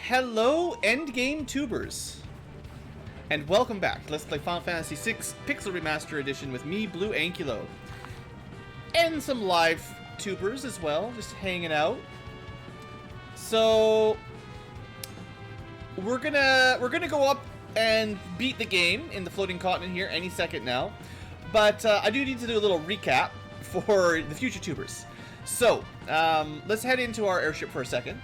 Hello, Endgame tubers, and welcome back. Let's play Final Fantasy VI Pixel Remaster Edition with me, BlueAnkylo, and some live tubers as well, just hanging out. So we're gonna go up and beat the game in the floating continent here any second now, but I do need to do a little recap for the future tubers. So let's head into our airship for a second.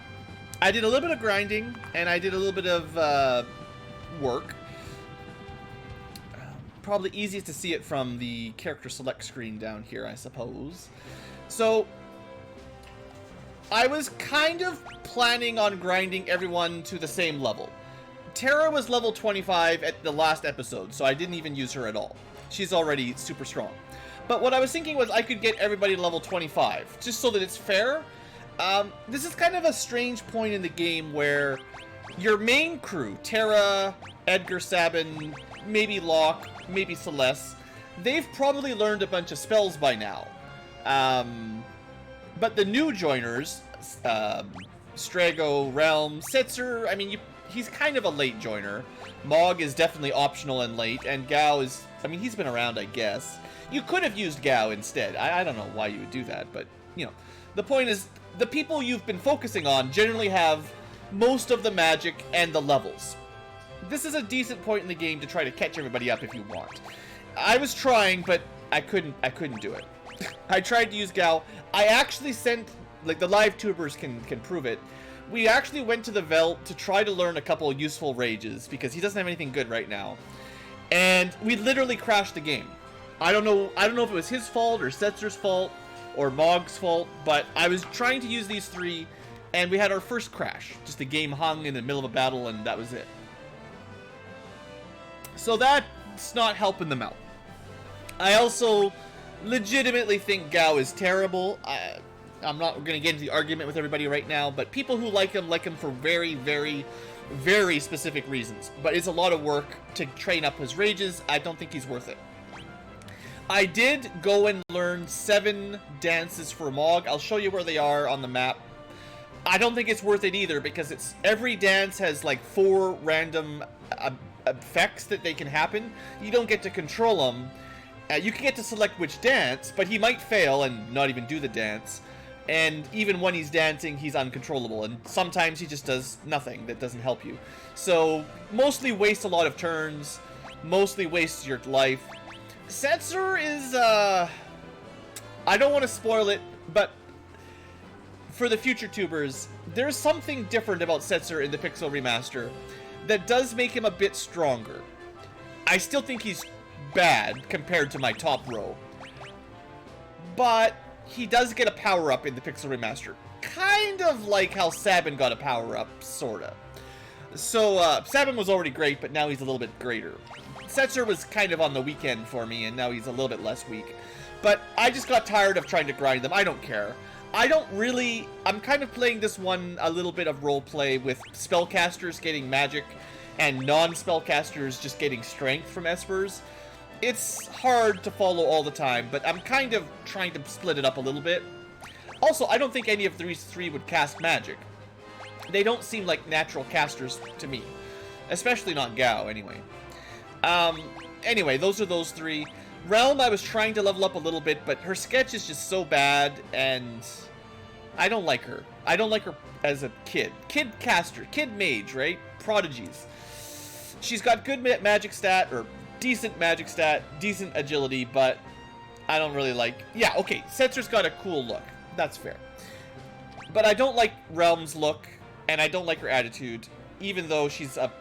I did a little bit of grinding, and I did a little bit of work. Probably easiest to see it from the character select screen down here, I suppose. So, I was kind of planning on grinding everyone to the same level. Terra was level 25 at the last episode, so I didn't even use her at all. She's already super strong. But what I was thinking was I could get everybody to level 25, just so that it's fair. This is kind of a strange point in the game where your main crew, Terra, Edgar, Sabin, maybe Locke, maybe Celeste, they've probably learned a bunch of spells by now. But the new joiners, Strago, Realm, Setzer, I mean, he's kind of a late joiner. Mog is definitely optional and late, and Gao is, I mean, he's been around, I guess. You could have used Gao instead. I don't know why you would do that, but, you know. The point is, the people you've been focusing on generally have most of the magic and the levels. This is a decent point in the game to try to catch everybody up if you want. I was trying, but I couldn't do it. I tried to use Gao. I actually sent, like, the live tubers can prove it. We actually went to the Veld to try to learn a couple of useful rages, because he doesn't have anything good right now. And we literally crashed the game. I don't know if it was his fault or Setzer's fault or Mog's fault, but I was trying to use these three, and we had our first crash. Just the game hung in the middle of a battle, and that was it. So that's not helping them out. I also legitimately think Gao is terrible. I'm not going to get into the argument with everybody right now, but people who like him for very, very, very specific reasons. But it's a lot of work to train up his rages. I don't think he's worth it. I did go and learn 7 dances for Mog. I'll show you where they are on the map. I don't think it's worth it either, because every dance has like 4 random effects that they can happen. You don't get to control them. You can get to select which dance, but he might fail and not even do the dance. And even when he's dancing, he's uncontrollable. And sometimes he just does nothing that doesn't help you. So, mostly waste a lot of turns. Mostly wastes your life. Setzer is, I don't want to spoil it, but for the future tubers, there's something different about Setzer in the Pixel Remaster that does make him a bit stronger. I still think he's bad compared to my top row, but he does get a power-up in the Pixel Remaster. Kind of like how Sabin got a power-up, sorta. So, Sabin was already great, but now he's a little bit greater. Setzer was kind of on the weekend for me, and now he's a little bit less weak. But I just got tired of trying to grind them. I don't care. I'm kind of playing this one a little bit of roleplay with spellcasters getting magic and non-spellcasters just getting strength from espers. It's hard to follow all the time, but I'm kind of trying to split it up a little bit. Also, I don't think any of these 3 would cast magic. They don't seem like natural casters to me. Especially not Gao, anyway. Anyway, those are those 3. Realm, I was trying to level up a little bit, but her sketch is just so bad, and I don't like her. I don't like her as a kid. Kid caster, kid mage, right? Prodigies. She's got good magic stat, or decent magic stat, decent agility, but I don't really like... Yeah, okay, Setzer's got a cool look. That's fair. But I don't like Realm's look, and I don't like her attitude, even though she's a...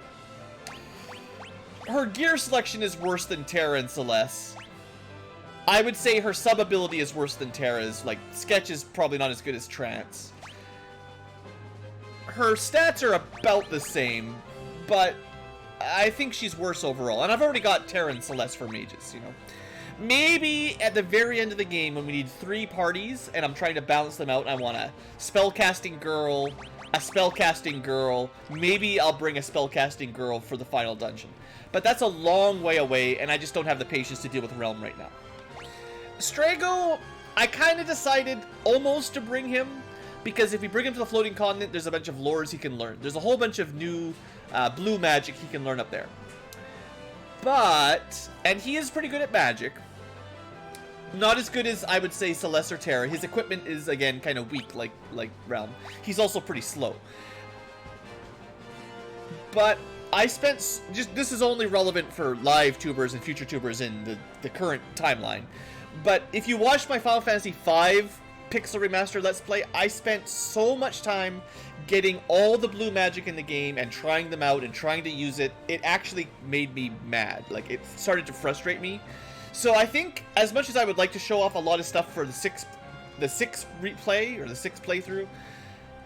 Her gear selection is worse than Terra and Celeste. I would say her sub-ability is worse than Terra's. Like, Sketch is probably not as good as Trance. Her stats are about the same, but I think she's worse overall. And I've already got Terra and Celeste for mages, you know. Maybe at the very end of the game, when we need 3 parties, and I'm trying to balance them out, and I want a spellcasting girl, maybe I'll bring a spellcasting girl for the final dungeon. But that's a long way away, and I just don't have the patience to deal with Realm right now. Strago, I kind of decided almost to bring him, because if we bring him to the floating continent, there's a bunch of lores he can learn. There's a whole bunch of new blue magic he can learn up there. But, and he is pretty good at magic. Not as good as, I would say, Celeste or Terra. His equipment is, again, kind of weak, like Realm. He's also pretty slow. But I spent, this is only relevant for live tubers and future tubers in the current timeline. But if you watched my Final Fantasy V Pixel Remaster Let's Play, I spent so much time getting all the blue magic in the game and trying them out and trying to use it. It actually made me mad. Like, it started to frustrate me. So I think, as much as I would like to show off a lot of stuff for the sixth replay, or the sixth playthrough,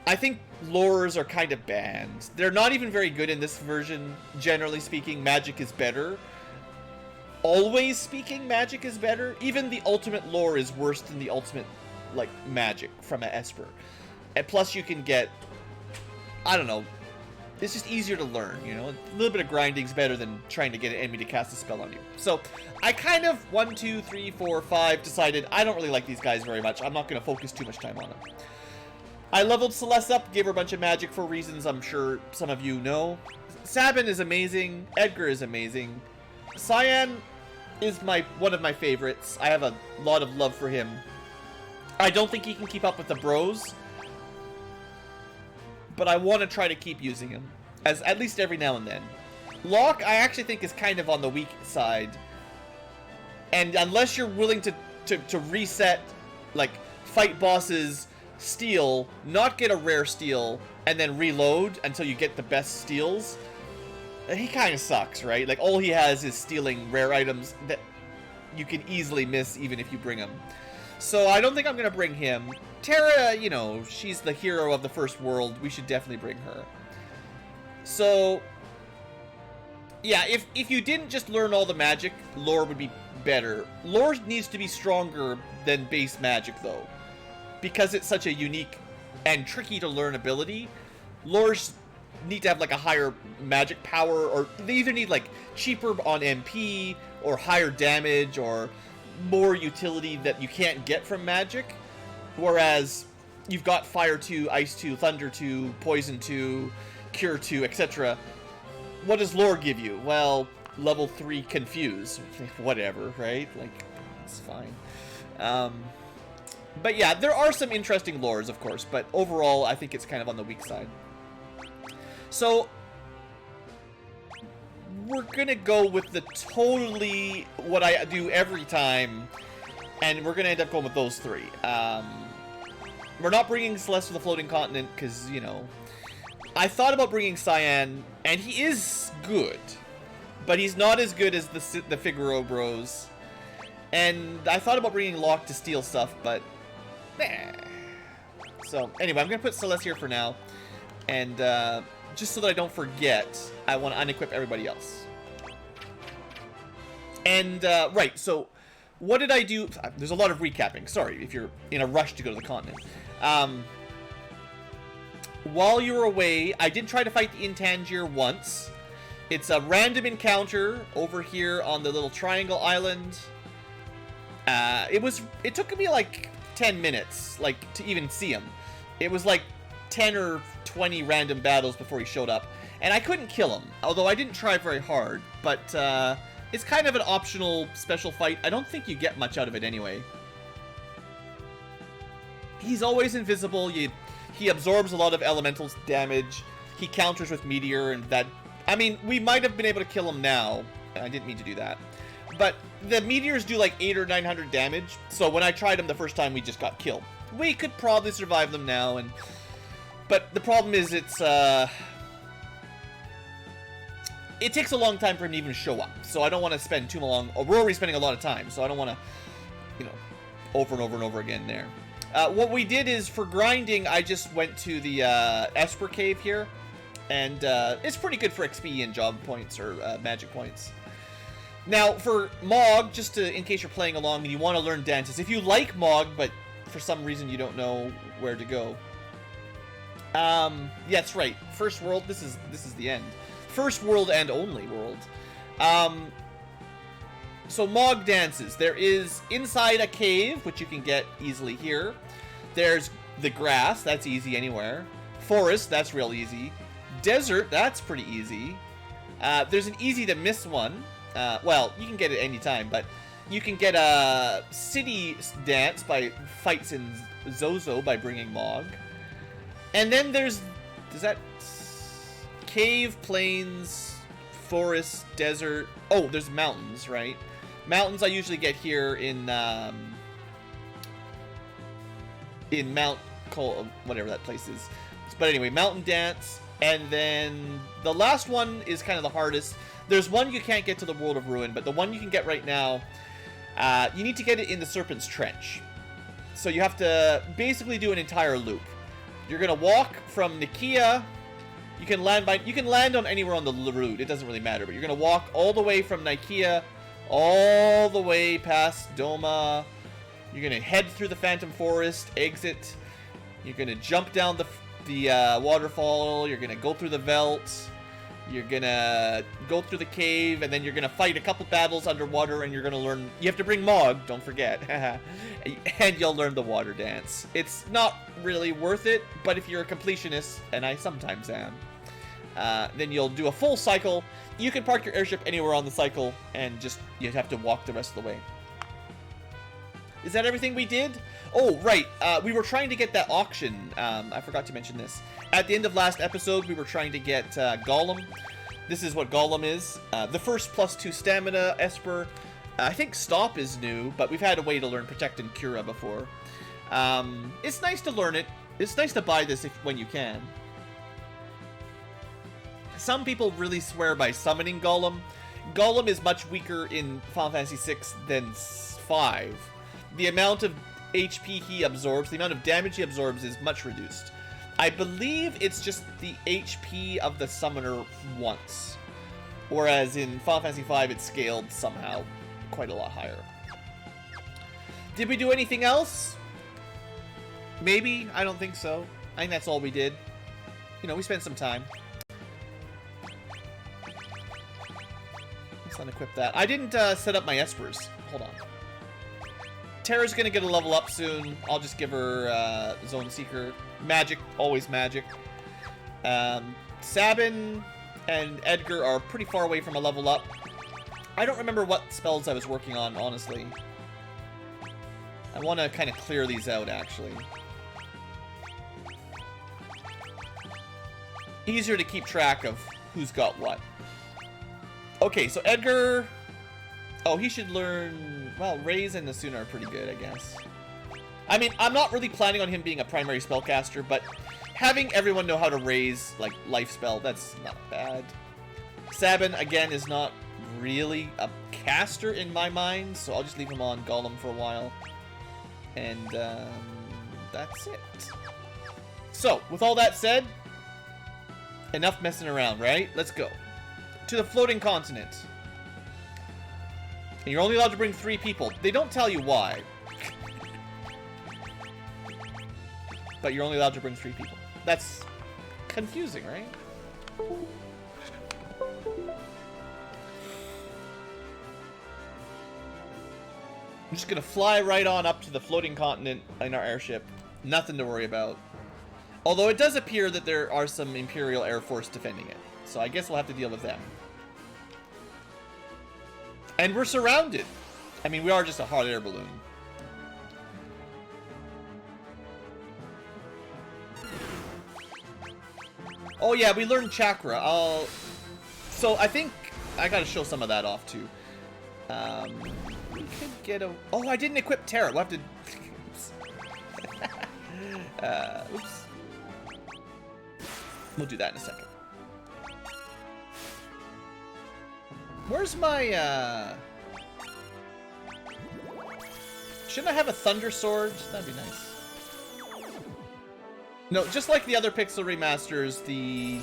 I think lures are kind of banned. They're not even very good in this version, generally speaking. Magic is better. Always speaking, magic is better. Even the ultimate lore is worse than the ultimate, like, magic from an Esper. And plus you can get, I don't know, it's just easier to learn, you know? A little bit of grinding is better than trying to get an enemy to cast a spell on you. So, I kind of, 1, 2, 3, 4, 5, decided I don't really like these guys very much. I'm not going to focus too much time on them. I leveled Celeste up, gave her a bunch of magic for reasons I'm sure some of you know. Sabin is amazing. Edgar is amazing. Cyan is one of my favorites. I have a lot of love for him. I don't think he can keep up with the bros, but I want to try to keep using him, as at least every now and then. Locke, I actually think, is kind of on the weak side, and unless you're willing to reset, like, fight bosses, steal, not get a rare steal, and then reload until you get the best steals, he kind of sucks, right? Like, all he has is stealing rare items that you can easily miss even if you bring them. So I don't think I'm going to bring him. Terra, you know, she's the hero of the first world. We should definitely bring her. So, yeah, if you didn't just learn all the magic, lore would be better. Lore needs to be stronger than base magic, though. Because it's such a unique and tricky to learn ability, lores need to have, like, a higher magic power, or they either need, like, cheaper on MP, or higher damage, or more utility that you can't get from magic. Whereas you've got Fire 2, Ice 2, Thunder 2, Poison 2, Cure 2, etc. What does lore give you? Well, level 3 Confuse. Whatever, right? Like, it's fine. But yeah, there are some interesting lores, of course, but overall, I think it's kind of on the weak side. So, we're gonna go with the totally what I do every time, and we're gonna end up going with those three. We're not bringing Celeste to the floating continent because, you know, I thought about bringing Cyan, and he is good, but he's not as good as the Figaro Bros. And I thought about bringing Locke to steal stuff, but nah. So anyway, I'm gonna put Celeste here for now, and just so that I don't forget, I want to unequip everybody else. And right, so what did I do? There's a lot of recapping. Sorry if you're in a rush to go to the continent. While you were away, I did try to fight the Intangier once. It's a random encounter over here on the little triangle island. It took me like 10 minutes, like, to even see him. It was like 10 or 20 random battles before he showed up. And I couldn't kill him, although I didn't try very hard. But it's kind of an optional special fight. I don't think you get much out of it anyway. He's always invisible. He absorbs a lot of elemental damage. He counters with meteor, and that... I mean, we might have been able to kill him now. I didn't mean to do that. But the meteors do like 800 or 900 damage. So when I tried him the first time, we just got killed. We could probably survive them now, and... But the problem is it takes a long time for him to even show up. So I don't want to spend too long... We're already spending a lot of time, so I don't want to, you know, over and over and over again there. What we did is, for grinding, I just went to the Esper Cave here. And it's pretty good for XP and job points, or magic points. Now, for Mog, just in case you're playing along and you want to learn dances, if you like Mog, but for some reason you don't know where to go. Yeah, that's right. First world, this is the end. First world and only world. So Mog dances. There is inside a cave, which you can get easily here. There's The grass, that's easy anywhere. Forest, that's real easy. Desert, that's pretty easy. There's an easy to miss one. Well, you can get it anytime, but you can get a city dance by fights in Zozo by bringing Mog. And then there's that cave, plains, forest, desert. Oh, there's mountains, right? Mountains I usually get here in Mount Cole, whatever that place is. But anyway, mountain dance. And then the last one is kind of the hardest. There's one you can't get to the World of Ruin, but the one you can get right now, you need to get it in the Serpent's Trench. So you have to basically do an entire loop. You're gonna walk from Nikia. You can land on anywhere on the route. It doesn't really matter, but you're gonna walk all the way from Nikia, all the way past Doma. You're gonna head through the Phantom Forest, exit. You're gonna jump down the waterfall. You're gonna go through the Veldt. You're gonna go through the cave, and then you're gonna fight a couple battles underwater, and you're gonna learn. You have to bring Mog, don't forget, and you'll learn the water dance. It's not really worth it, but if you're a completionist, and I sometimes am, then you'll do a full cycle. You can park your airship anywhere on the cycle, and just you have to walk the rest of the way. Is that everything we did? Oh, right. We were trying to get that auction. I forgot to mention this. At the end of last episode, we were trying to get Golem. This is what Golem is. The first +2 stamina Esper. I think Stop is new, but we've had a way to learn Protect and Cura before. It's nice to learn it. It's nice to buy this when you can. Some people really swear by summoning Golem. Golem is much weaker in Final Fantasy VI than 5. The amount of HP he absorbs, the amount of damage he absorbs is much reduced. I believe it's just the HP of the summoner once. Whereas in Final Fantasy V, it's scaled somehow quite a lot higher. Did we do anything else? Maybe? I don't think so. I think that's all we did. You know, we spent some time. Let's unequip that. I didn't set up my Espers. Hold on. Terra's gonna get a level up soon. I'll just give her Zone Seeker. Magic, always magic. Sabin and Edgar are pretty far away from a level up. I don't remember what spells I was working on, honestly. I want to kind of clear these out, actually. Easier to keep track of who's got what. Okay, so Edgar... Oh, he should learn... Well, Raise and Nasuna are pretty good, I guess. I mean, I'm not really planning on him being a primary spellcaster, but having everyone know how to raise, like, life spell, that's not bad. Sabin, again, is not really a caster in my mind, so I'll just leave him on Golem for a while. And, that's it. So, with all that said, enough messing around, right? Let's go. To the floating continent. And you're only allowed to bring 3 people. They don't tell you why. But you're only allowed to bring 3 people. That's confusing, right? I'm just gonna fly right on up to the floating continent in our airship. Nothing to worry about. Although it does appear that there are some Imperial Air Force defending it. So I guess we'll have to deal with them. And we're surrounded. I mean, we are just a hot air balloon. Oh yeah, we learned Chakra. So I think I gotta show some of that off too. We could get a... Oh, I didn't equip Terra. We'll have to... Oops. We'll do that in a second. Where's my, Shouldn't I have a Thunder Sword? That'd be nice. No, just like the other Pixel remasters, the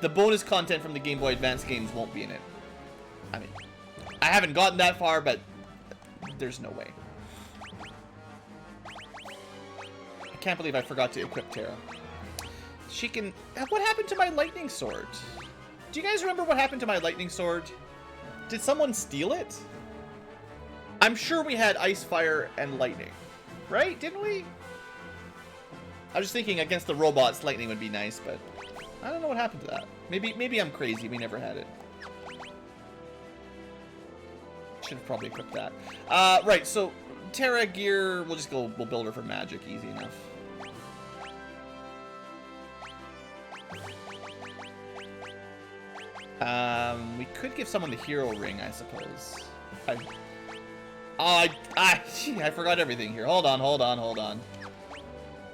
bonus content from the Game Boy Advance games won't be in it. I mean, I haven't gotten that far, but there's no way. I can't believe I forgot to equip Terra. She can... What happened to my Lightning Sword? Do you guys remember what happened to my Lightning Sword? Did someone steal it? I'm sure we had Ice, Fire, and Lightning. Right? Didn't we? I was just thinking against the robots, lightning would be nice, but I don't know what happened to that. Maybe I'm crazy. We never had it. Should have probably equipped that. Right, so Terra gear, we'll build her for magic, easy enough. We could give someone the hero ring, I suppose. I forgot everything here. Hold on.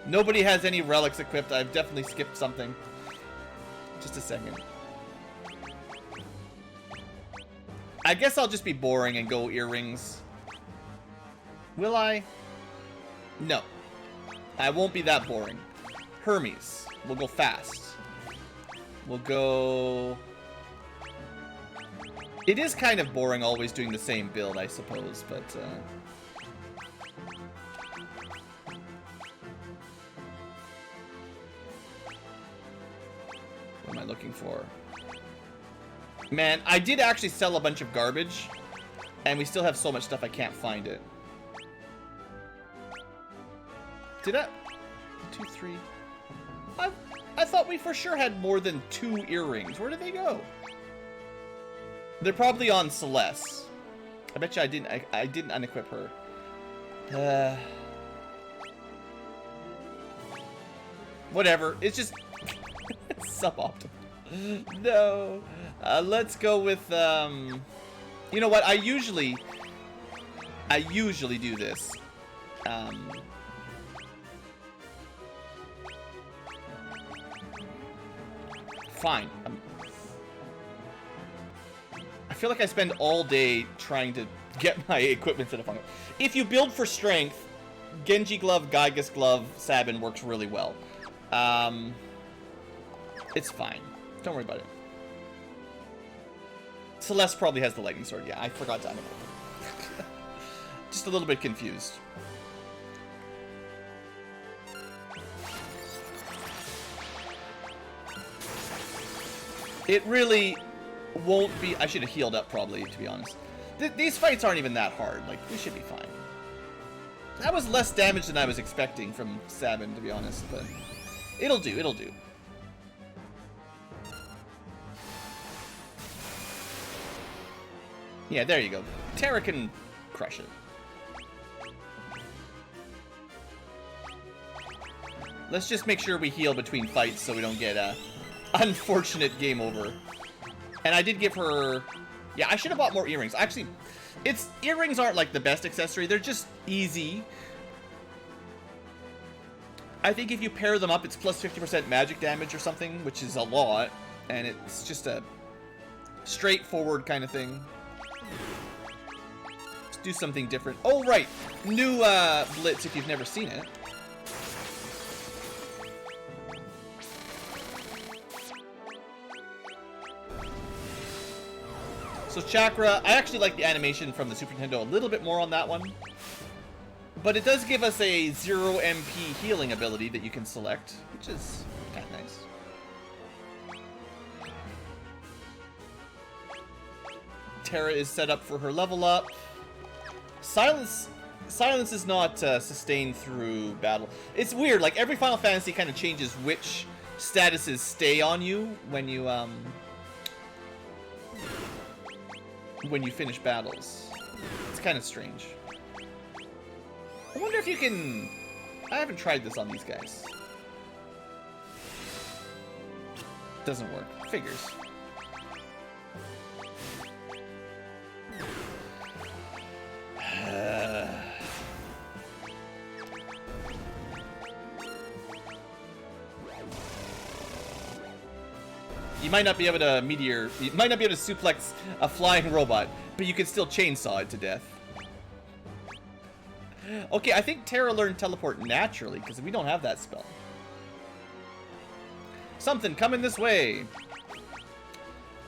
Nobody has any relics equipped. I've definitely skipped something. Just a second. I guess I'll just be boring and go earrings. Will I? No. I won't be that boring. Hermes. We'll go fast. We'll go... It is kind of boring always doing the same build, I suppose, but... What am I looking for? Man, I did actually sell a bunch of garbage, and we still have so much stuff I can't find it. Did I? 2, 3... I thought we for sure had more than 2 earrings. Where did they go? They're probably on Celeste. I bet you I didn't unequip her. Whatever. It's just suboptimal. No. Let's go with you know what? I usually do this. Fine. I feel like I spend all day trying to get my equipment set up on it. If you build for strength, Genji Glove, Gygus Glove, Sabin works really well. It's fine. Don't worry about it. Celeste probably has the lightning sword. Yeah, I forgot to unequip it. Just a little bit confused. It really won't be... I should have healed up, probably, to be honest. These fights aren't even that hard. Like, we should be fine. That was less damage than I was expecting from Sabin, to be honest, but... It'll do, it'll do. Yeah, there you go. Terra can crush it. Let's just make sure we heal between fights so we don't get a unfortunate game over. And I did give her... Yeah, I should have bought more earrings. Actually, earrings aren't like the best accessory. They're just easy. I think if you pair them up, it's plus 50% magic damage or something, which is a lot. And it's just a straightforward kind of thing. Let's do something different. Oh, right. New Blitz if you've never seen it. So Chakra, I actually like the animation from the Super Nintendo a little bit more on that one. But it does give us a 0 MP healing ability that you can select, which is kind of nice. Terra is set up for her level up. Silence is not sustained through battle. It's weird, like every Final Fantasy kind of changes which statuses stay on you when you finish battles. It's kind of strange. I wonder if you can... I haven't tried this on these guys. Doesn't work. Figures. You might not be able to you might not be able to suplex a flying robot, but you can still chainsaw it to death. Okay, I think Terra learned teleport naturally, because we don't have that spell. Something coming this way.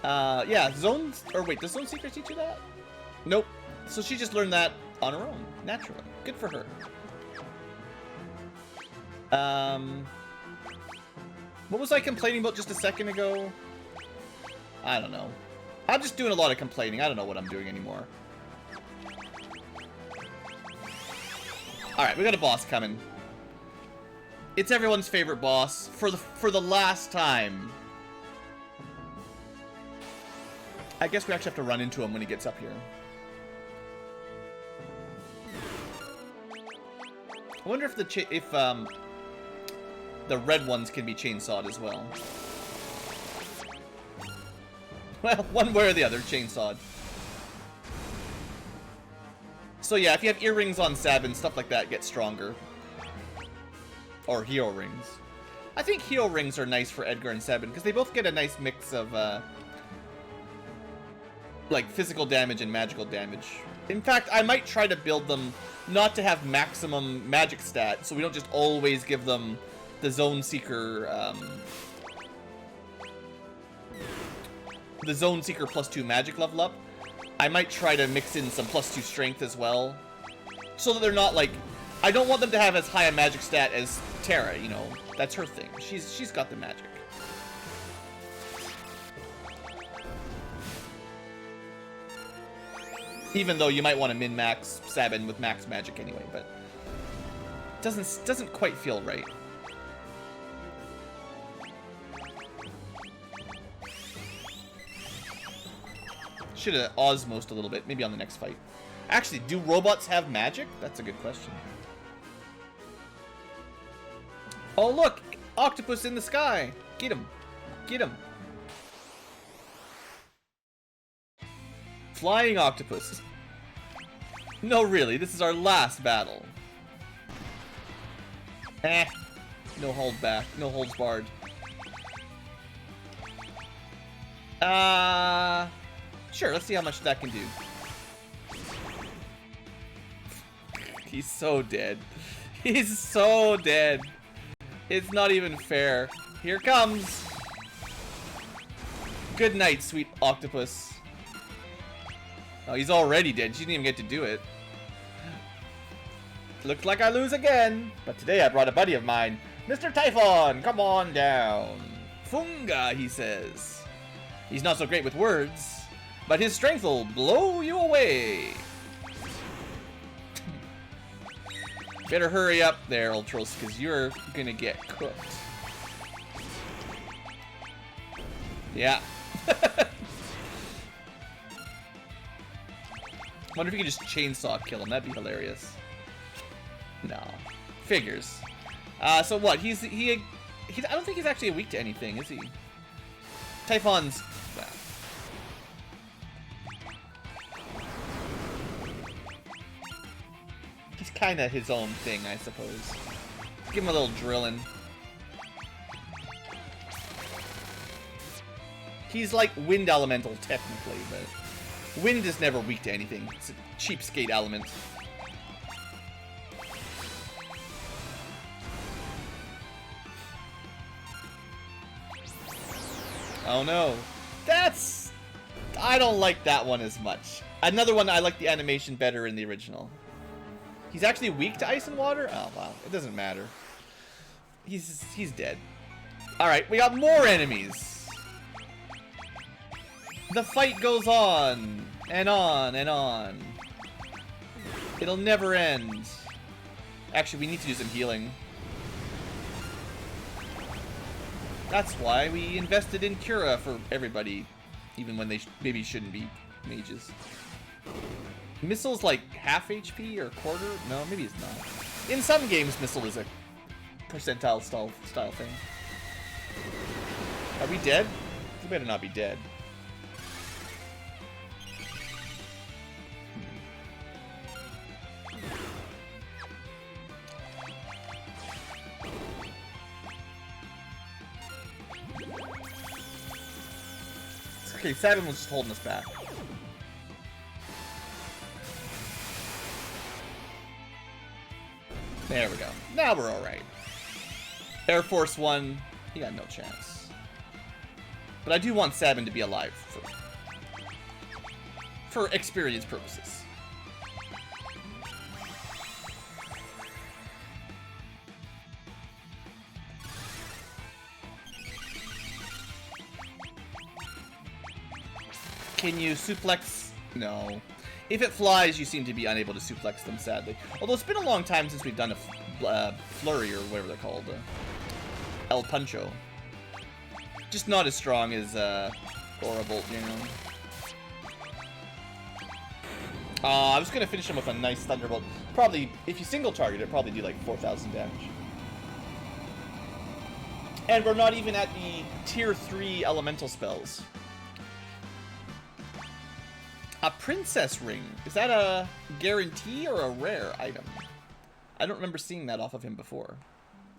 Yeah, zones, or wait, does Zone Seeker teach you that? Nope. So she just learned that on her own, naturally. Good for her. What was I complaining about just a second ago? I don't know. I'm just doing a lot of complaining. I don't know what I'm doing anymore. Alright, we got a boss coming. It's everyone's favorite boss for the last time. I guess we actually have to run into him when he gets up here. I wonder if the red ones can be chainsawed as well. Well, one way or the other, chainsawed. So yeah, if you have earrings on Sabin, stuff like that gets stronger. Or hero rings. I think hero rings are nice for Edgar and Sabin, because they both get a nice mix of, like, physical damage and magical damage. In fact, I might try to build them not to have maximum magic stat, so we don't just always give them the Zone Seeker, the Zone Seeker +2 magic level up. I might try to mix in some +2 strength as well, so that they're not, like... I don't want them to have as high a magic stat as Terra, you know. That's her thing. She's got the magic. Even though you might want to min-max Sabin with max magic anyway, but it doesn't quite feel right. Should have osmosed a little bit, maybe on the next fight. Actually, do robots have magic? That's a good question. Oh look! Octopus in the sky! Get him! Get him! Flying octopus. No, really, this is our last battle. Eh. No hold back. No holds barred. Sure, let's see how much that can do. He's so dead. He's so dead. It's not even fair. Here comes. Good night, sweet octopus. Oh, he's already dead. She didn't even get to do it. Looks like I lose again. But today I brought a buddy of mine. Mr. Typhon, come on down. Funga, he says. He's not so great with words, but his strength will blow you away. Better hurry up there, Ultros, because you're gonna get cooked. Yeah. Wonder if you could just chainsaw kill him. That'd be hilarious. No. Figures. So what? I don't think he's actually weak to anything, is he? Typhon's... Well. He's kind of his own thing, I suppose. Give him a little drilling. He's like Wind Elemental, technically, but... Wind is never weak to anything. It's a cheapskate element. Oh no. That's... I don't like that one as much. Another one, I like the animation better in the original. He's actually weak to ice and water? Oh, wow. It doesn't matter. He's dead. Alright, we got more enemies. The fight goes on. And on and on. It'll never end. Actually, we need to do some healing. That's why we invested in Cura for everybody, even when they maybe shouldn't be mages. Missile's like half HP or quarter? No, maybe it's not. In some games, Missile is a percentile style thing. Are we dead? We better not be dead. Okay, Sabin was just holding us back. There we go. Now we're alright. Air Force One, he got no chance. But I do want Sabin to be alive for experience purposes. Can you suplex? No. If it flies, you seem to be unable to suplex them, sadly. Although it's been a long time since we've done Flurry or whatever they're called. El Puncho. Just not as strong as Aura Bolt, you know. I was gonna finish him with a nice Thunderbolt. Probably, if you single target it, probably do like 4,000 damage. And we're not even at the tier 3 elemental spells. A Princess Ring. Is that a guarantee or a rare item? I don't remember seeing that off of him before.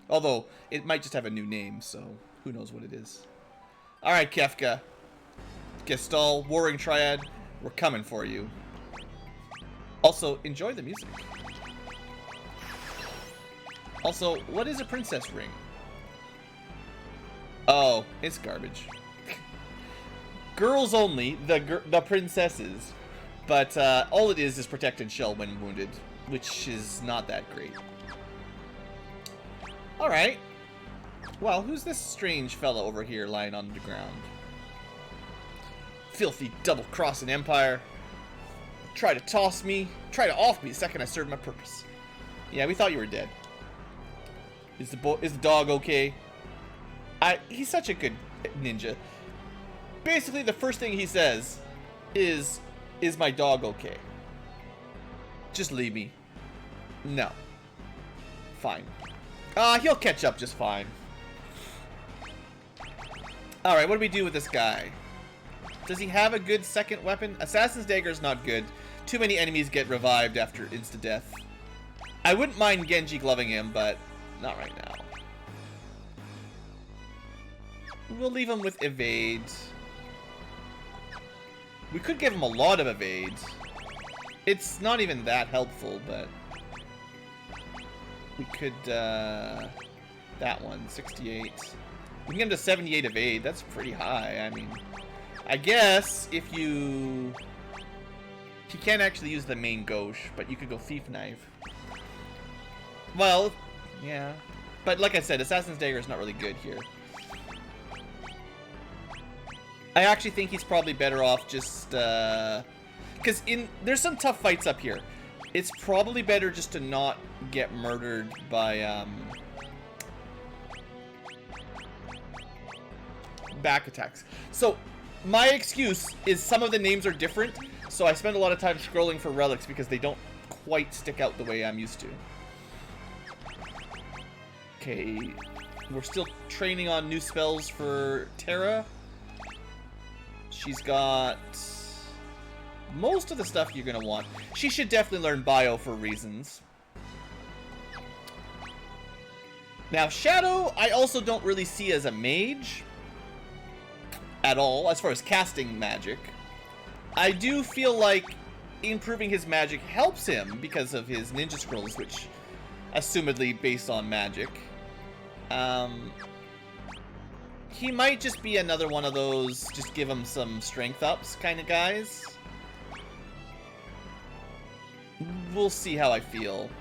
Although, it might just have a new name, so who knows what it is. Alright, Kefka. Gestal, Warring Triad, we're coming for you. Also, enjoy the music. Also, what is a Princess Ring? Oh, it's garbage. Girls only, the princesses. But all it is protect and shell when wounded, which is not that great. Alright. Well, who's this strange fella over here lying on the ground? Filthy double-crossing Empire. Try to toss me. Try to off me the second I serve my purpose. Yeah, we thought you were dead. Is the dog okay? He's such a good ninja. Basically, the first thing he says is my dog okay? Just leave me. No. Fine. He'll catch up just fine. Alright, what do we do with this guy? Does he have a good second weapon? Assassin's Dagger is not good. Too many enemies get revived after insta-death. I wouldn't mind Genji gloving him, but not right now. We'll leave him with evade. We could give him a lot of evade. It's not even that helpful, but we could, that one, 68. We can get him to 78 evade. That's pretty high. I mean, I guess if you... He can't actually use the main gauche, but you could go Thief Knife. Well, yeah. But like I said, Assassin's Dagger is not really good here. I actually think he's probably better off just, because there's some tough fights up here. It's probably better just to not get murdered by, back attacks. So, my excuse is some of the names are different, so I spend a lot of time scrolling for relics because they don't quite stick out the way I'm used to. Okay, we're still training on new spells for Terra. She's got most of the stuff you're going to want. She should definitely learn Bio for reasons. Now, Shadow, I also don't really see as a mage at all, as far as casting magic. I do feel like improving his magic helps him because of his ninja scrolls, which assumedly based on magic. He might just be another one of those, just give him some strength ups kind of guys. We'll see how I feel.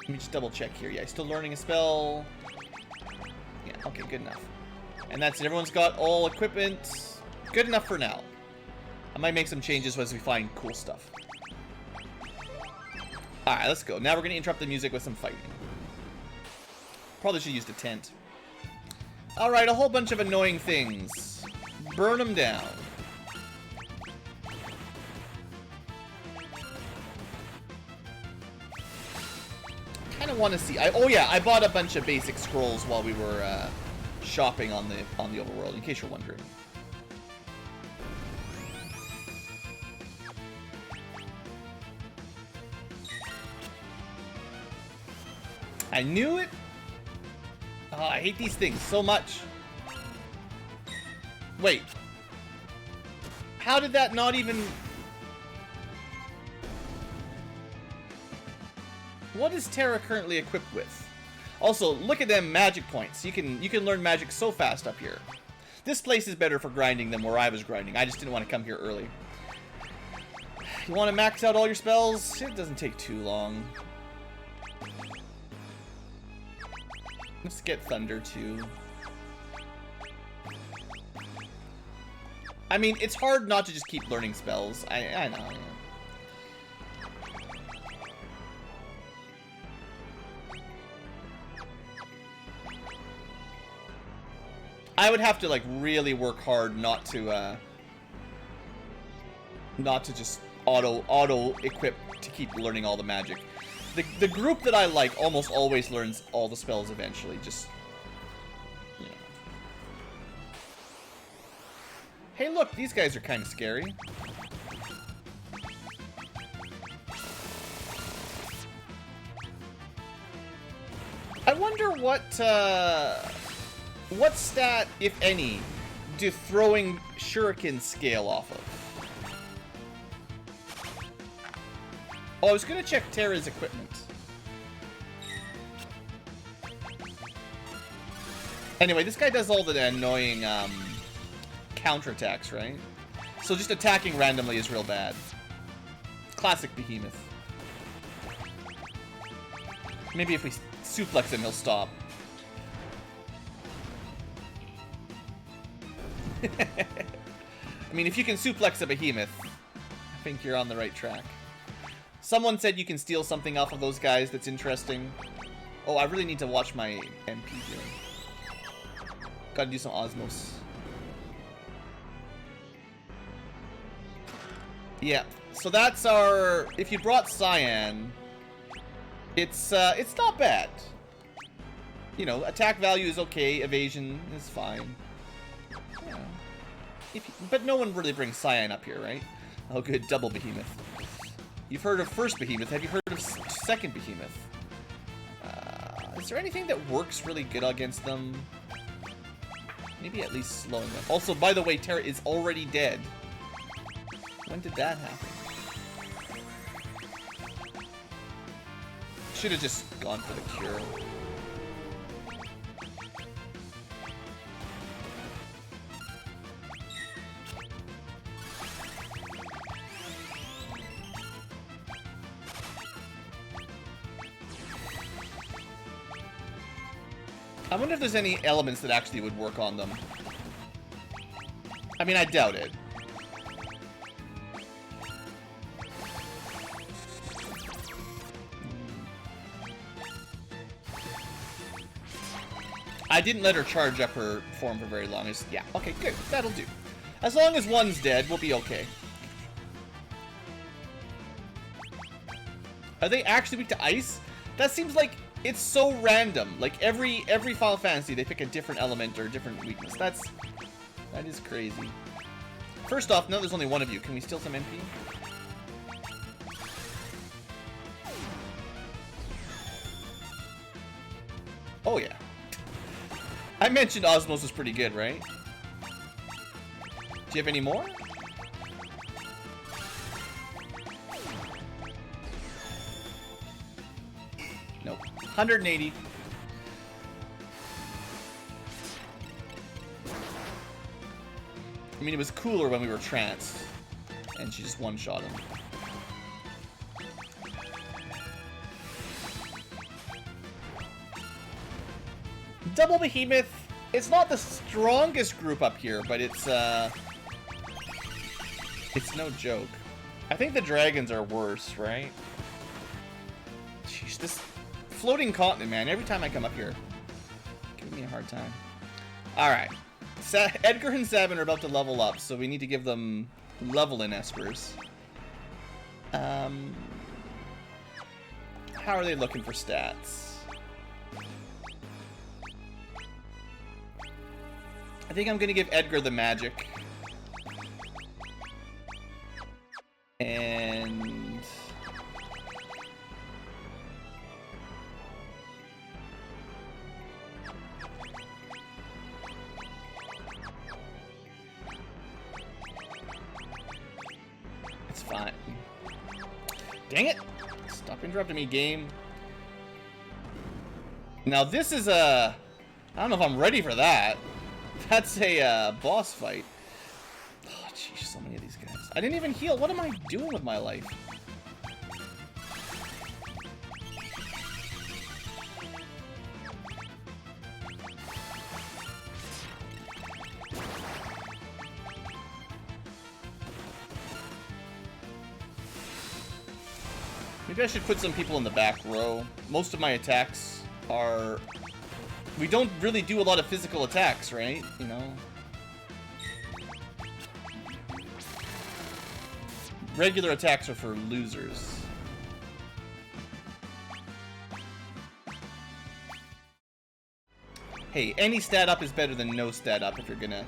Let me just double check here. Yeah, he's still learning a spell. Yeah, okay, good enough. And that's it. Everyone's got all equipment. Good enough for now. I might make some changes as we find cool stuff. Alright, let's go. Now we're going to interrupt the music with some fighting. Probably should have used a tent. Alright, a whole bunch of annoying things. Burn them down. Kind of want to see... oh yeah, I bought a bunch of basic scrolls while we were shopping on the overworld, in case you're wondering. I knew it! Oh, I hate these things so much. Wait. How did that not even... What is Terra currently equipped with? Also, look at them magic points. You can learn magic so fast up here. This place is better for grinding than where I was grinding. I just didn't want to come here early. You want to max out all your spells? It doesn't take too long. Let's get Thunder too. I mean, it's hard not to just keep learning spells. I know. I would have to like really work hard not to just auto equip to keep learning all the magic. The group that I like almost always learns all the spells eventually. Just, you know. Hey, look, these guys are kind of scary. I wonder what stat, if any, do throwing shurikens scale off of? Oh, I was gonna check Terra's equipment. Anyway, this guy does all the annoying counterattacks, right? So just attacking randomly is real bad. Classic behemoth. Maybe if we suplex him, he'll stop. I mean, if you can suplex a behemoth, I think you're on the right track. Someone said you can steal something off of those guys that's interesting. Oh, I really need to watch my MP here. Gotta do some osmos. Yeah, so that's our... If you brought Cyan, it's not bad. You know, attack value is okay, evasion is fine. Yeah. But no one really brings Cyan up here, right? Oh good, double behemoth. You've heard of first behemoth, have you heard of second behemoth? Is there anything that works really good against them? Maybe at least slowing them. Also, by the way, Terra is already dead. When did that happen? Should have just gone for the cure. I wonder if there's any elements that actually would work on them. I mean, I doubt it. I didn't let her charge up her form for very long. Yeah, okay, good. That'll do. As long as one's dead, we'll be okay. Are they actually weak to ice? That seems like it's so random. Like every Final Fantasy, they pick a different element or a different weakness. That is crazy. First off, no, there's only one of you. Can we steal some MP? Oh yeah. I mentioned Osmos was pretty good, right? Do you have any more? Nope. 180. I mean, it was cooler when we were tranced. And she just one-shot him. Double Behemoth, it's not the strongest group up here, but it's no joke. I think the dragons are worse, right? Jeez, this floating continent, man, every time I come up here, giving me a hard time. Alright. Edgar and Sabin are about to level up, so we need to give them level-in espers. How are they looking for stats? I think I'm gonna give Edgar the magic. And... it's fine. Dang it! Stop interrupting me, game. Now this is a... I don't know if I'm ready for that. That's a boss fight. Oh, jeez, so many of these guys. I didn't even heal. What am I doing with my life? Maybe I should put some people in the back row. Most of my attacks are We don't really do a lot of physical attacks, right? You know? Regular attacks are for losers. Hey, any stat up is better than no stat up if you're gonna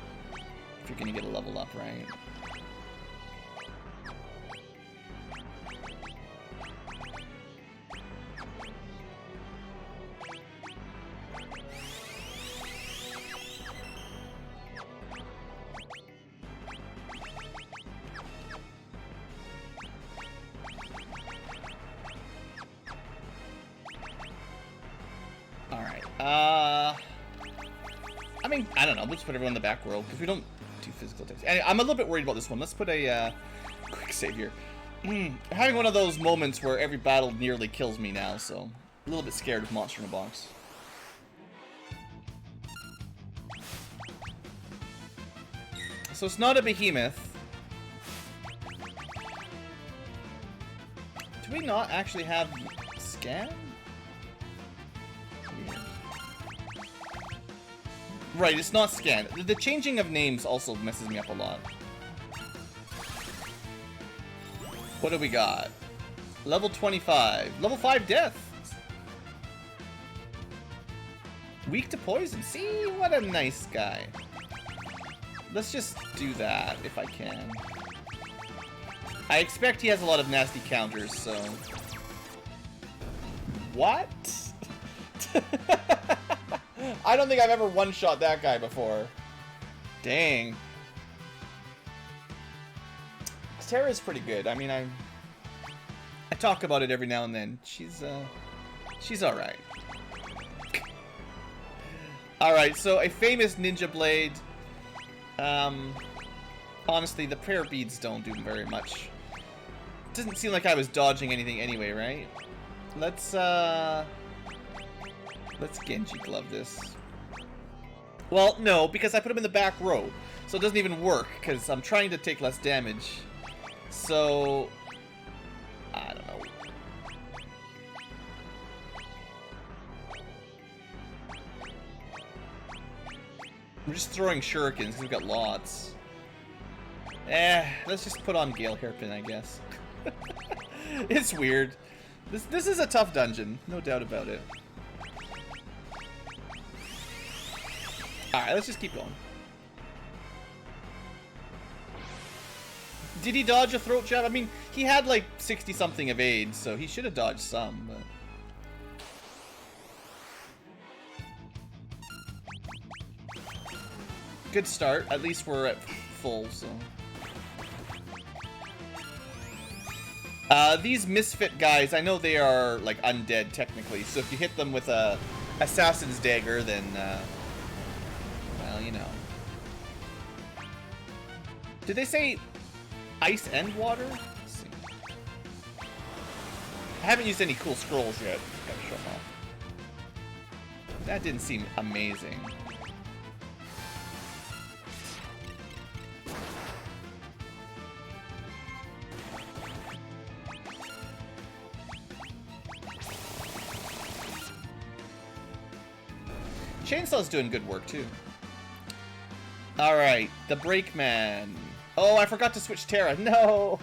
get a level up, right? I mean, I don't know. Let's put everyone in the back row because we don't do physical attacks. I'm a little bit worried about this one. Let's put a quick save here. Having one of those moments where every battle nearly kills me now, so a little bit scared of Monster in a Box. So it's not a behemoth. Do we not actually have scan? Right, it's not scan. The changing of names also messes me up a lot. What do we got? Level 25. Level 5 death. Weak to poison. See, what a nice guy. Let's just do that if I can. I expect he has a lot of nasty counters, so... What? I don't think I've ever one-shot that guy before. Dang. Terra's pretty good. I mean, I talk about it every now and then. She's alright. Alright, so a famous ninja blade. Honestly, the prayer beads don't do very much. Doesn't seem like I was dodging anything anyway, right? Let's Genji glove this. Well, no, because I put him in the back row. So it doesn't even work, because I'm trying to take less damage. So... I don't know. I'm just throwing shurikens, because we've got lots. Let's just put on Gale Hairpin, I guess. It's weird. This is a tough dungeon, no doubt about it. Alright, let's just keep going. Did he dodge a throat jab? I mean, he had like 60-something evade, so he should have dodged some, but... Good start. At least we're at full, so... These misfit guys, I know they are, like, undead, technically, so if you hit them with a assassin's dagger, then, well, you know. Did they say ice and water? Let's see. I haven't used any cool scrolls yet. Gotta show them off. That didn't seem amazing. Chainsaw's doing good work, too. Alright, the Brakeman. Oh, I forgot to switch Terra. No!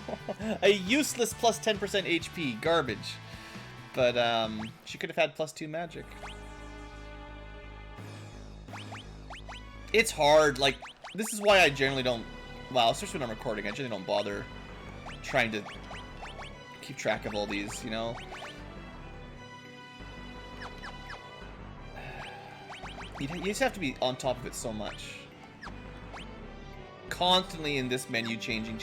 A useless plus 10% HP. Garbage. But, she could have had plus 2 magic. It's hard. Like, this is why I generally don't... Well, especially when I'm recording, I generally don't bother trying to keep track of all these, you know? You just have to be on top of it so much. Constantly in this menu, changing.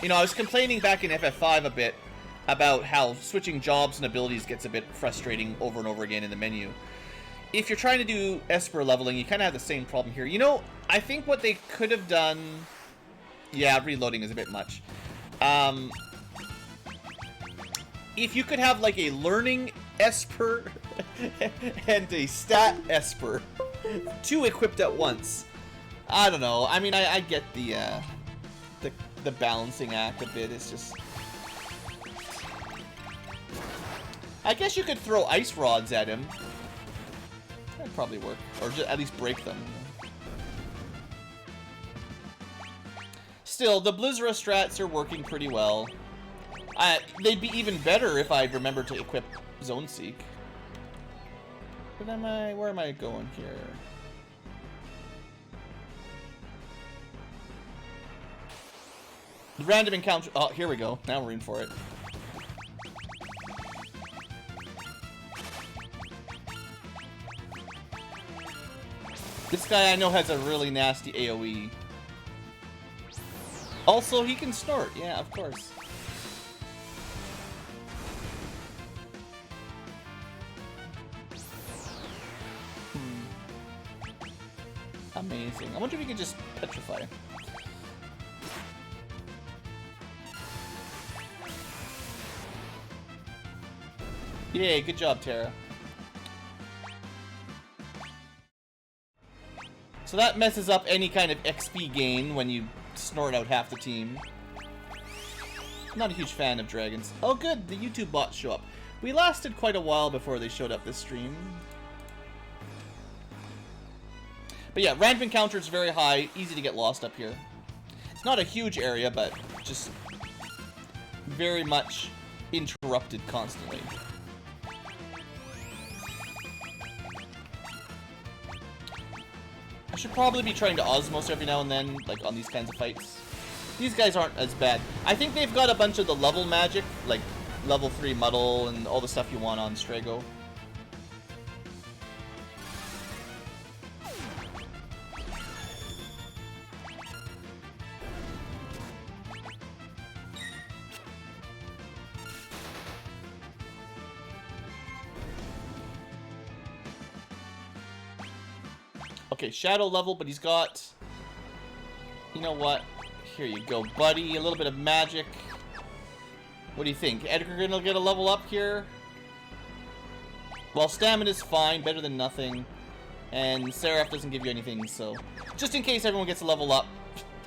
You know, I was complaining back in FF5 a bit about how switching jobs and abilities gets a bit frustrating over and over again in the menu. If you're trying to do Esper leveling, you kind of have the same problem here. You know, I think what they could have done... Yeah, reloading is a bit much. If you could have, like, a learning Esper and a stat Esper, 2 equipped at once. I don't know. I mean, I get the balancing act a bit. It's just... I guess you could throw ice rods at him. That'd probably work. Or just at least break them. Still, the Blizzara strats are working pretty well. They'd be even better if I remember to equip Zone Seek. But where am I going here? The random encounter. Oh, here we go. Now we're in for it. This guy I know has a really nasty AoE. Also, he can snort. Yeah, of course. Amazing. I wonder if we could just petrify him. Yay, good job, Terra. So that messes up any kind of XP gain when you snort out half the team. Not a huge fan of dragons. Oh good, the YouTube bots show up. We lasted quite a while before they showed up this stream. But yeah, random encounter is very high, easy to get lost up here. It's not a huge area, but just very much interrupted constantly. I should probably be trying to Osmos every now and then, like on these kinds of fights. These guys aren't as bad. I think they've got a bunch of the level magic, like level 3 Muddle and all the stuff you want on Strago. Okay, shadow level, but he's got... You know what? Here you go, buddy. A little bit of magic. What do you think? Edgar gonna get a level up here? Well, stamina's fine. Better than nothing. And Seraph doesn't give you anything, so... Just in case everyone gets a level up,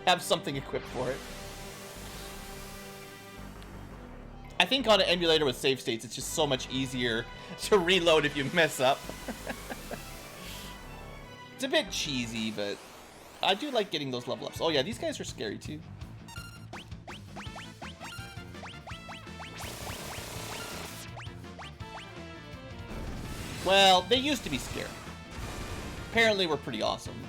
have something equipped for it. I think on an emulator with save states, it's just so much easier to reload if you mess up. It's a bit cheesy, but I do like getting those level ups. Oh yeah, these guys are scary too. Well, they used to be scary. Apparently we're pretty awesome.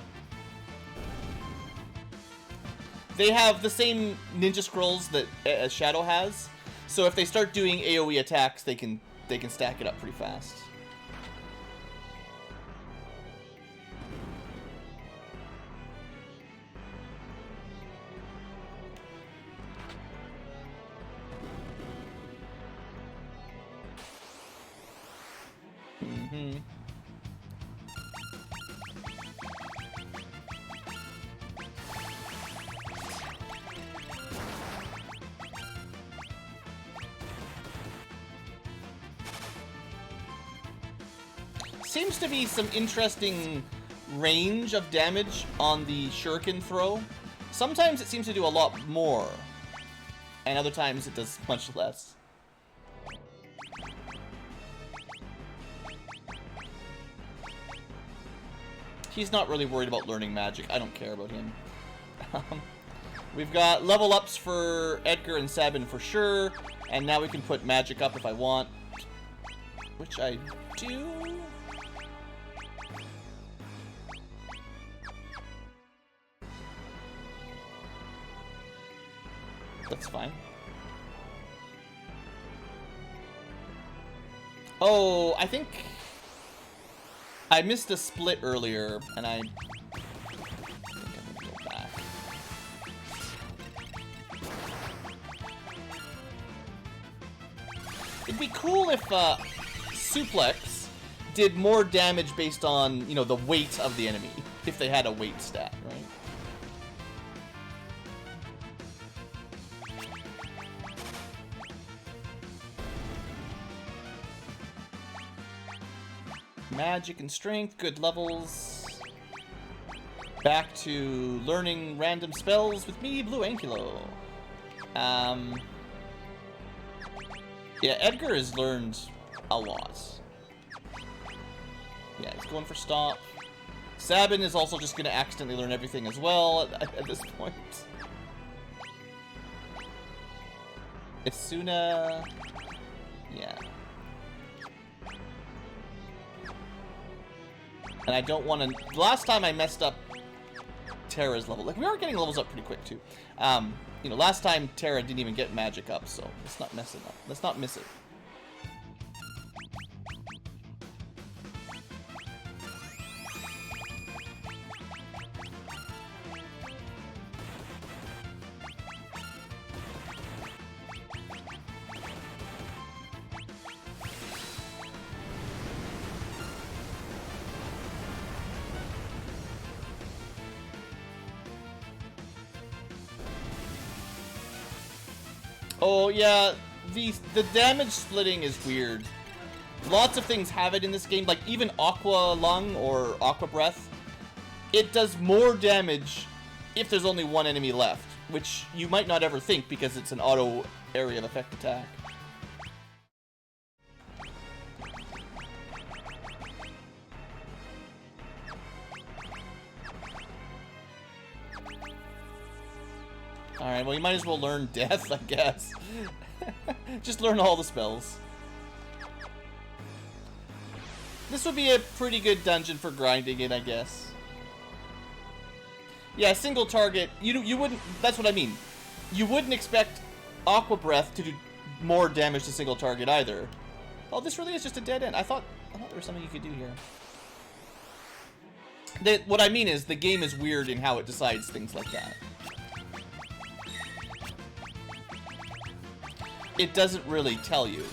They have the same ninja scrolls that Shadow has, so if they start doing AoE attacks, they can stack it up pretty fast. Seems to be some interesting range of damage on the shuriken throw. Sometimes it seems to do a lot more, and other times it does much less. He's not really worried about learning magic. I don't care about him. We've got level ups for Edgar and Sabin for sure, and now we can put magic up if I want, which I do. That's fine. Oh, I think I missed a split earlier, and I think I'm gonna go back. It'd be cool if Suplex did more damage based on, you know, the weight of the enemy, if they had a weight stat, right? Magic and strength, good levels. Back to learning random spells with me, BlueAnkylo. Yeah, Edgar has learned a lot. Yeah, he's going for stop. Sabin is also just going to accidentally learn everything as well at this point. Isuna... Yeah. And I don't want to... Last time I messed up Terra's level. Like, we are getting levels up pretty quick, too. You know, last time Terra didn't even get magic up, so let's not mess it up. Let's not miss it. Oh, yeah, the damage splitting is weird. Lots of things have it in this game, like even Aqua Lung or Aqua Breath. It does more damage if there's only one enemy left, which you might not ever think because it's an auto area of effect attack. Alright, well you might as well learn Death, I guess. Just learn all the spells. This would be a pretty good dungeon for grinding it, I guess. Yeah, single target, you wouldn't, that's what I mean. You wouldn't expect Aqua Breath to do more damage to single target either. Oh, this really is just a dead end. I thought there was something you could do here. What I mean is, the game is weird in how it decides things like that. It doesn't really tell you.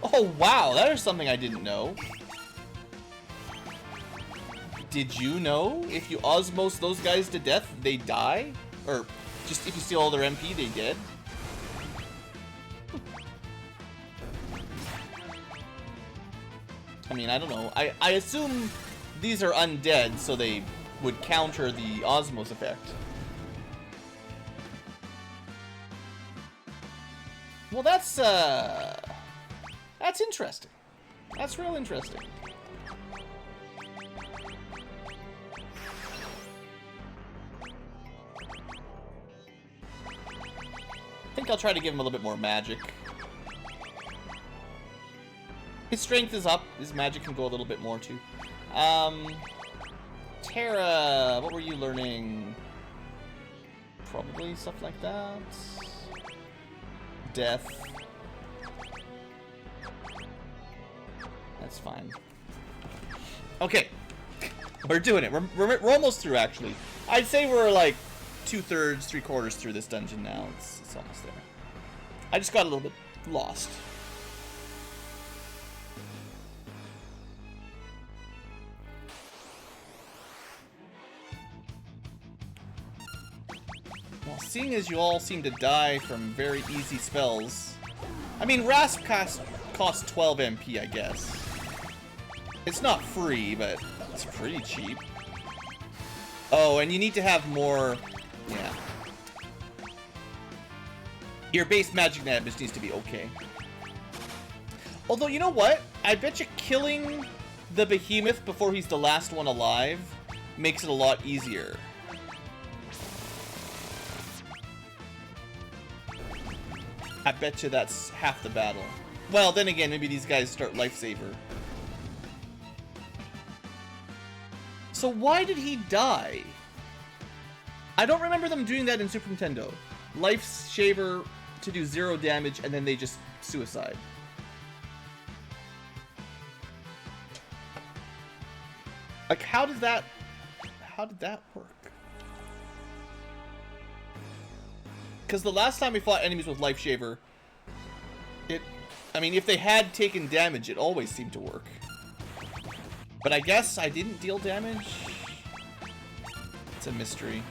Oh wow, that is something I didn't know. Did you know if you osmose those guys to death, they die? Or just if you steal all their MP, they dead? I mean, I don't know. I assume these are undead, so they would counter the osmose effect. Well, that's interesting. That's real interesting. I think I'll try to give him a little bit more magic. His strength is up. His magic can go a little bit more, too. Terra, what were you learning? Probably stuff like that. Death. That's fine. Okay. We're doing it. We're almost through, actually. I'd say we're like 2/3, 3/4 through this dungeon now. It's almost there. I just got a little bit lost. Well, seeing as you all seem to die from very easy spells... I mean, Rasp costs 12 MP, I guess. It's not free, but it's pretty cheap. Oh, and you need to have more... Yeah. Your base magic damage needs to be okay. Although, you know what? I bet you killing the behemoth before he's the last one alive makes it a lot easier. I bet you that's half the battle. Well, then again, maybe these guys start Lifesaver. So why did he die? I don't remember them doing that in Super Nintendo. Lifesaver to do 0 damage, and then they just suicide. Like, how did that work? Because the last time we fought enemies with Lifesaver, I mean, if they had taken damage, it always seemed to work. But I guess I didn't deal damage? It's a mystery.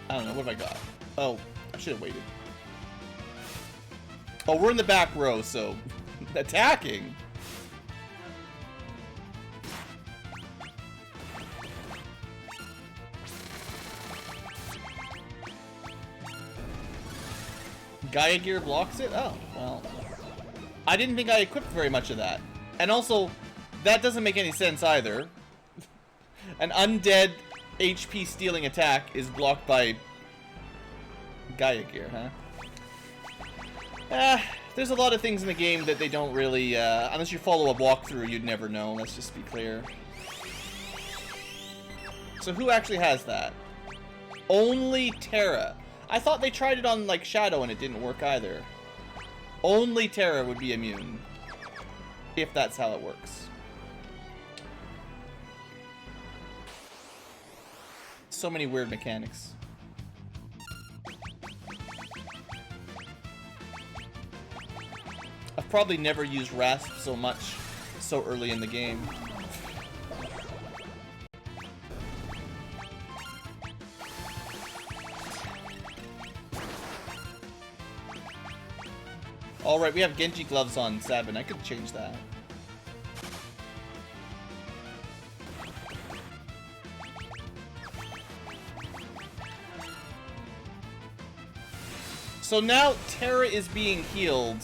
I don't know, what have I got? Oh, I should have waited. Oh, we're in the back row, so... attacking! Gaia Gear blocks it? Oh, well. I didn't think I equipped very much of that. And also, that doesn't make any sense either. An undead HP stealing attack is blocked by Gaia Gear, huh? There's a lot of things in the game that they don't really, unless you follow a walkthrough, you'd never know. Let's just be clear. So who actually has that? Only Terra. I thought they tried it on, like, Shadow and it didn't work either. Only Terra would be immune. If that's how it works. So many weird mechanics. I've probably never used Rasp so much so early in the game. Alright, we have Genji gloves on Sabin. I could change that. So now Terra is being healed.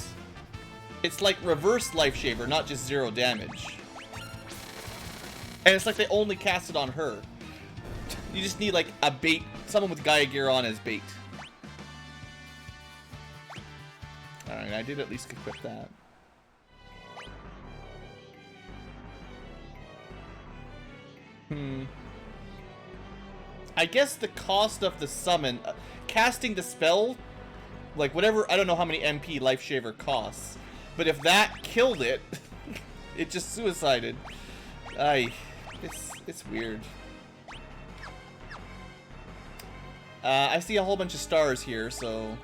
It's like reverse life shaver, not just 0 damage. And it's like they only cast it on her. You just need like a bait, someone with Gaia Gear on as bait. Alright, I did at least equip that. I guess the cost of the summon, casting the spell, like whatever, I don't know how many MP Life Shaver costs, but if that killed it, it just suicided. It's weird. I see a whole bunch of stars here, so...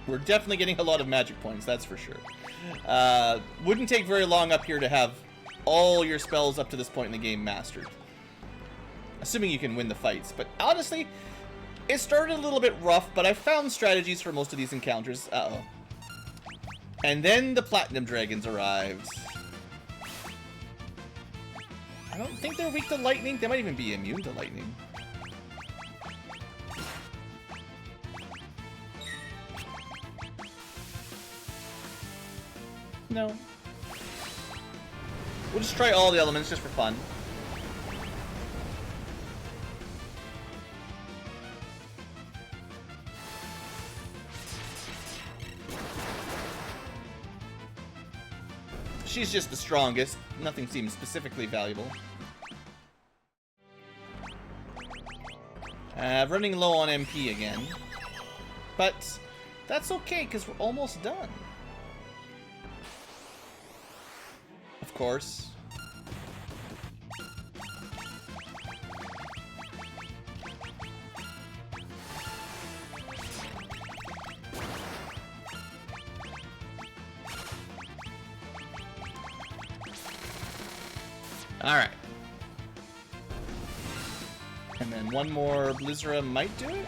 We're definitely getting a lot of magic points, that's for sure. Wouldn't take very long up here to have all your spells up to this point in the game mastered. Assuming you can win the fights. But honestly, it started a little bit rough, but I found strategies for most of these encounters. Uh-oh. And then the Platinum Dragons arrived. I don't think they're weak to lightning. They might even be immune to lightning. No. We'll just try all the elements just for fun. She's just the strongest. Nothing seems specifically valuable. Running low on MP again. But that's okay, because we're almost done. Of course. Alright. And then one more Blizzara might do it?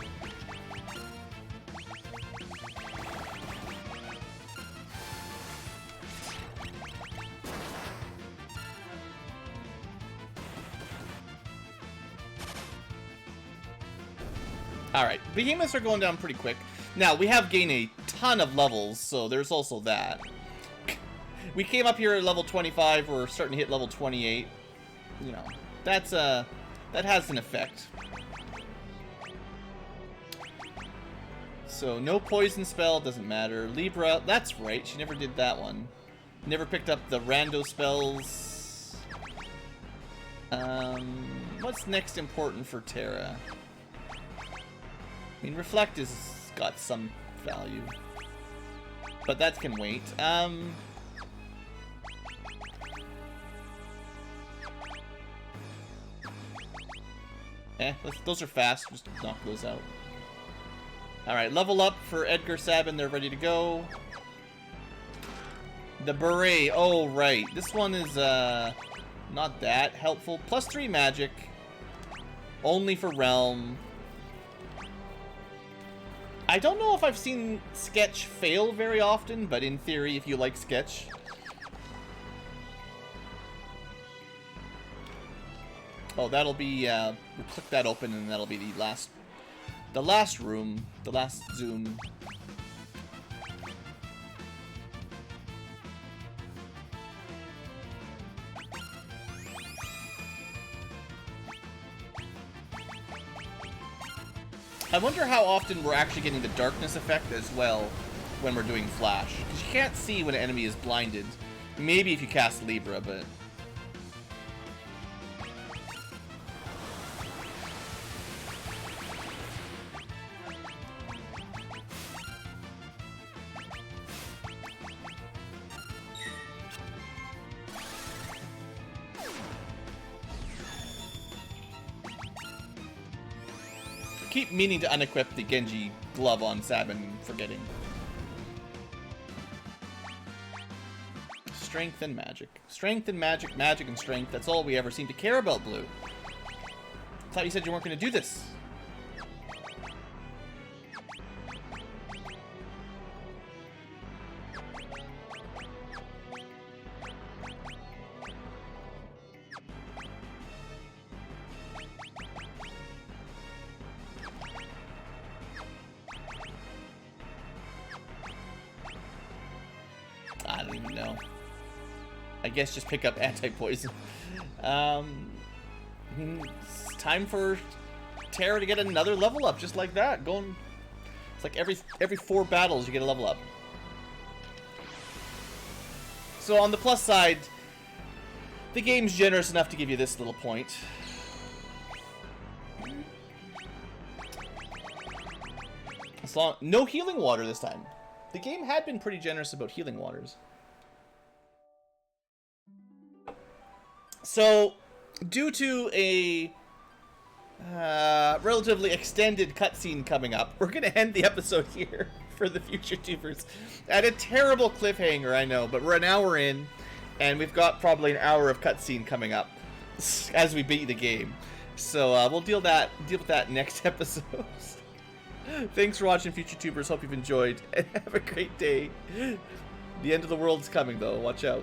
Alright, behemoths are going down pretty quick. Now, we have gained a ton of levels, so there's also that. We came up here at level 25, we're starting to hit level 28. You know, that's that has an effect. So, no poison spell, doesn't matter. Libra, that's right, she never did that one. Never picked up the rando spells. What's next important for Terra? I mean, Reflect has got some value. But that can wait. Those are fast. Just knock those out. Alright, level up for Edgar, Sabin. They're ready to go. The Beret. Oh, right. This one is, not that helpful. +3 magic. Only for Realm. I don't know if I've seen Sketch fail very often, but in theory, if you like Sketch. Oh, that'll be, we'll click that open, and that'll be the last room, the last zoom. I wonder how often we're actually getting the darkness effect as well when we're doing Flash. Because you can't see when an enemy is blinded. Maybe if you cast Libra, but... keep meaning to unequip the Genji glove on Sabin and forgetting. Strength and magic. Strength and magic, magic and strength. That's all we ever seem to care about, Blue. I thought you said you weren't going to do this. I don't even know. I guess just pick up anti-poison. It's time for Terra to get another level up, just like that. Going, it's like every 4 battles you get a level up. So on the plus side, the game's generous enough to give you this little point. No healing water this time. The game had been pretty generous about healing waters. So, due to a relatively extended cutscene coming up, we're going to end the episode here for the future tubers. At a terrible cliffhanger, I know, but we're an hour in, and we've got probably an hour of cutscene coming up as we beat the game. So we'll deal with that next episode. Thanks for watching, future tubers. Hope you've enjoyed, and have a great day. The end of the world's coming, though. Watch out.